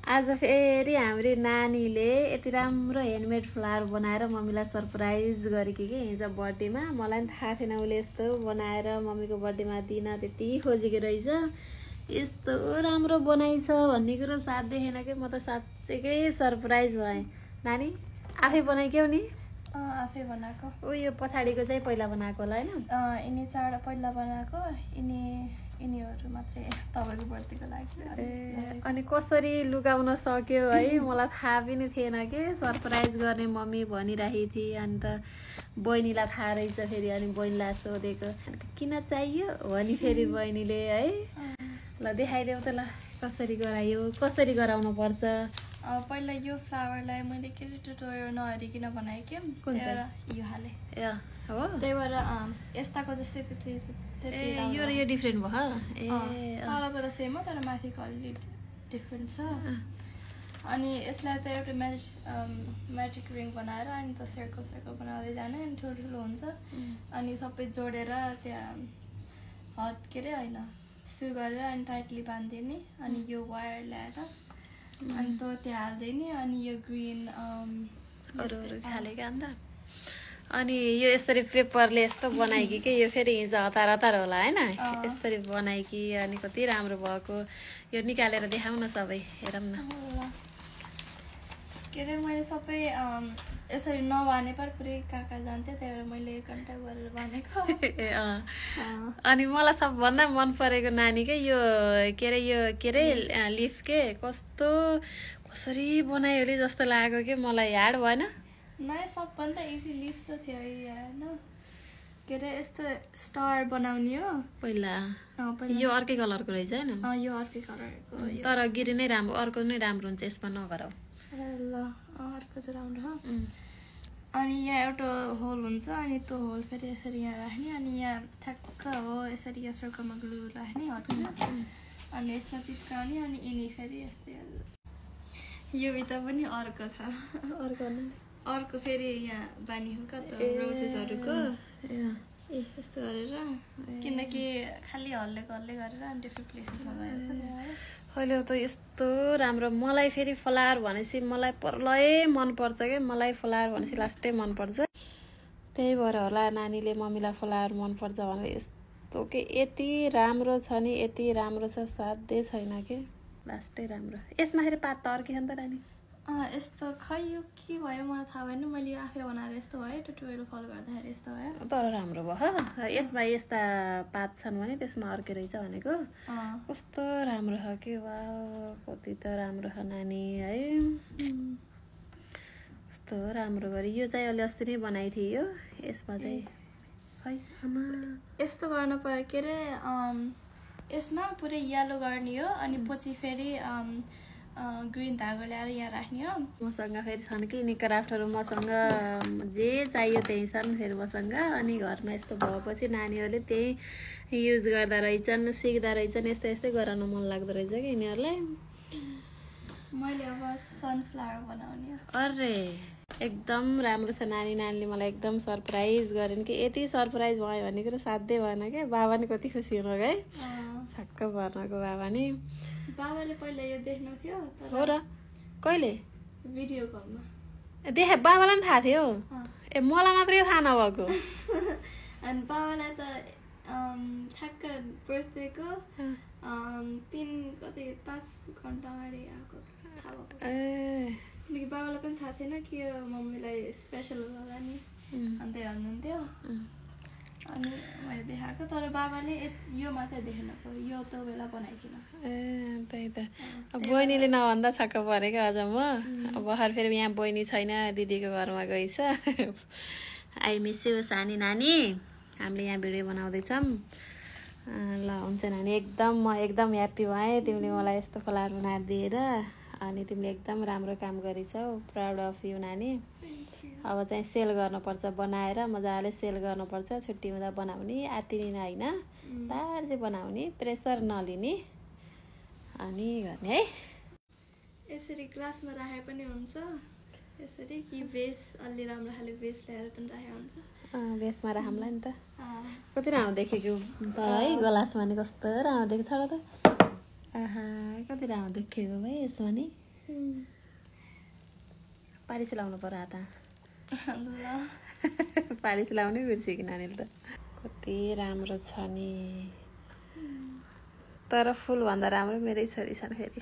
आज फेरि हाम्रो नानीले यति राम्रो ह्यान्डमेड फ्लावर बनाएर मम्मीलाई सरप्राइज गरेकी कि हिजो बर्थडेमा। मलाई पनि थाहा थिएन उसले यस्तो बनाएर मम्मीको बर्थडेमा दिन त्यति खोजेको रहेछ। यस्तो राम्रो बनाइछ भन्ने कुरो साथ देखेन कि म त साँच्चैकै सरप्राइज भएँ। नानी आफै बनाइक्यौ नि? आफै बनाएको। यो पछाडिको चाहिँ पहिला बनाएको होला होइन? यिनी चाड पहिला बनाएको, यिनीहरू मात्रै तपाईँको बर्थडेको लागि। अनि कसरी लुकाउन सक्यो है? मलाई थाहा पनि थिएन कि सरप्राइज गर्ने मम्मी भनिराखेको थिएँ। अनि त बहिनीलाई थाहा रहेछ फेरि। अनि बहिनीलाई सोधेको किन चाहियो भनी फेरि बहिनीले है। ल देखाइदेऊ त ल कसरी गरायो, कसरी गराउनु पर्छ। पहिला यो फ्लावरलाई मैले के ट्युटोरियल नहेरिकन बनाएँ कि यो हालेँ हो। त्यही भएर यस्ताको जस्तै यो डिफ्रेन्ट भयो। तलको त सेम हो तर माथिको अलिअलि डिफ्रेन्ट छ। अनि यसलाई त एउटा म्याजिक रिङ बनाएर अनि त सर्कल बनाउँदै जाने अनि ठुल्ठुलो हुन्छ। अनि सबै जोडेर त्यहाँ के अरे होइन सु गरेर अनि टाइटली बाँधिदिने। अनि यो वायर ल्याएर अनि त त्यहाँ हाल्दिने। अनि यो ग्रिन अरू खालेको अन्त। अनि यो यसरी पेपरले यस्तो बनाइकी कि यो फेरि हिजो हतार होला होइन? यसरी बनाइकी अनि कति राम्रो भएको। यो निकालेर देखाउँ न सबै हेरौँ न। के अरे मैले सबै यसरी नबाने पर पुरै कहाँ जान्थेँ, त्यही भएर मैले 1 घन्टा गरेर बानेको। अनि मलाई सबभन्दा मन परेको नानी के यो के अरे लिफ के कस्तो कसरी बनायो अरे जस्तो लाग्यो कि मलाई। याड भएन? नै सबभन्दा इजी लिप्स त थियो होइन? के अरे यस्तो स्टार बनाउने हो पहिला। यो अर्कै कलरको रहेछ होइन? यो अर्कै कलरको तर गिरी नै राम्रो, अर्को नै राम्रो हुन्छ, यसमा नगराऊ। ल अर्को चाहिँ राम्रो हो। अनि यहाँ एउटा होल हुन्छ अनि त्यो होल फेरि यसरी यहाँ राख्ने। अनि यहाँ ठ्याक्क हो यसरी यहाँ सर्कलमा ग्लु राख्ने हटिन। अनि यसमा चिप्काउने। अनि यिनी फेरि यस्तै यो भित्र पनि अर्को छ। अर्को फेरि यहाँ बानी हो क्या त रोजेसहरूको। यस्तो गरेर किनकि खालि हल्ले गरेर अनि डिफ्रेन्ट प्लेसेसमा गएर अहिले त यस्तो राम्रो। मलाई फेरि फ्लावर भनेपछि मलाई पर्लै मनपर्छ क्या। मलाई फ्लावर भनेपछि लास्टै मनपर्छ। त्यही भएर होला नानीले मम्मीलाई फ्लावर मनपर्छ भनेर यस्तो के यति राम्रो छ नि, यति राम्रो छ साध्यै छैन कि लास्टै राम्रो। यसमा फेरि पात त अर्कै छ नि त नानी? यस्तो खै यो के भयो मलाई थाहा भएन। मैले आफै बनाएर यस्तो भयो, ट्युटोरियल फलो गर्दाखेरि यस्तो भयो। तर राम्रो भयो। यसमा यस्ता पात छन् भने त्यसमा अर्कै रहेछ भनेको। कस्तो राम्रो छ कि वा कति त राम्रो छ नानी है। कस्तो राम्रो गरी यो चाहिँ अलि अस्ति नै बनाइ थिए। यो यसमा चाहिँ खै आमा यस्तो गर्न पर्यो। के अरे यसमा पुरै येलो गर्ने हो। अनि पछि फेरि ग्रिन धागो ल्याएर यहाँ राख्ने हो। मसँग फेरि छन् कि यिनी क्राफ्टहरू। मसँग जे चाहियो त्यही छन् फेरि मसँग। अनि घरमा यस्तो भएपछि नानीहरूले त्यही युज गर्दा रहेछन्, सिक्दा रहेछन्। यस्तै गराउन मन लाग्दो रहेछ कि यिनीहरूलाई। मैले अब सनफ्लावर बनाउने। अरे एकदम राम्रो छ नानीले मलाई एकदम सरप्राइज गरेन कि। यति सरप्राइज भयो भन्ने कुरो साध्यै भएन क्या। बाबा नि कति खुसी हुनु है, छक्क पर्नको बाबा नि। बाबाले पहिला यो देख्नु थियो हो र? कहिले? भिडियो कलमा देखे। बाबालाई पनि थाहा थियो? मलाई मात्रै थाहा नभएको। अनि बाबालाई त ठ्याक्क बर्थडेको 5 घन्टा अगाडि आएको थाहा भएको। किनकि बाबालाई पनि थाहा थिएन कि यो मम्मीलाई स्पेसल होला नि, अन्त भन्नुहुन्थ्यो। अनि मैले देखाएको तर बाबाले यो मात्रै देख्नु पर्यो, यो त बेला बनाइकिन। त्यही त बहिनीले नभन्दा छक्क परेँ क्या। अझ म भर्खर फेरि यहाँ बहिनी छैन, दिदीको घरमा गइछ। आई मिस यु सानी नानी। हामीले यहाँ भिडियो बनाउँदैछौँ। ल हुन्छ नानी, म एकदम ह्याप्पी भएँ तिमीले मलाई यस्तो फ्लावर बनाएर दिएर। अनि तिमीले एकदम राम्रो काम गरिछौ। प्राउड अफ यु नानी। अब चाहिँ सेल गर्नुपर्छ, बनाएर मजाले सेल गर्नुपर्छ। छुट्टी हुँदा बनाउने, आत्तिने होइन, तार चाहिँ बनाउने, प्रेसर नलिने अनि गर्ने है। यसरी ग्लासमा राखे पनि हुन्छ। यसरी कि बेस अलि राम्रो खाले बेस ल्याएर पनि राखे हुन्छ। बेसमा राखौँला नि त। कति राम्रो देखेको है ग्लासमा नि। कस्तो राम्रो देखेको छ त। आहा कति राम्रो देखेको भाइ यसमा नि। पालिस लाउनु पर्यो हात ल पालिस लाउनै बिर्स्यो कि नानीले त कति राम्रो छ नि तर फुलभन्दा राम्रो मेरै छोरी छन् फेरि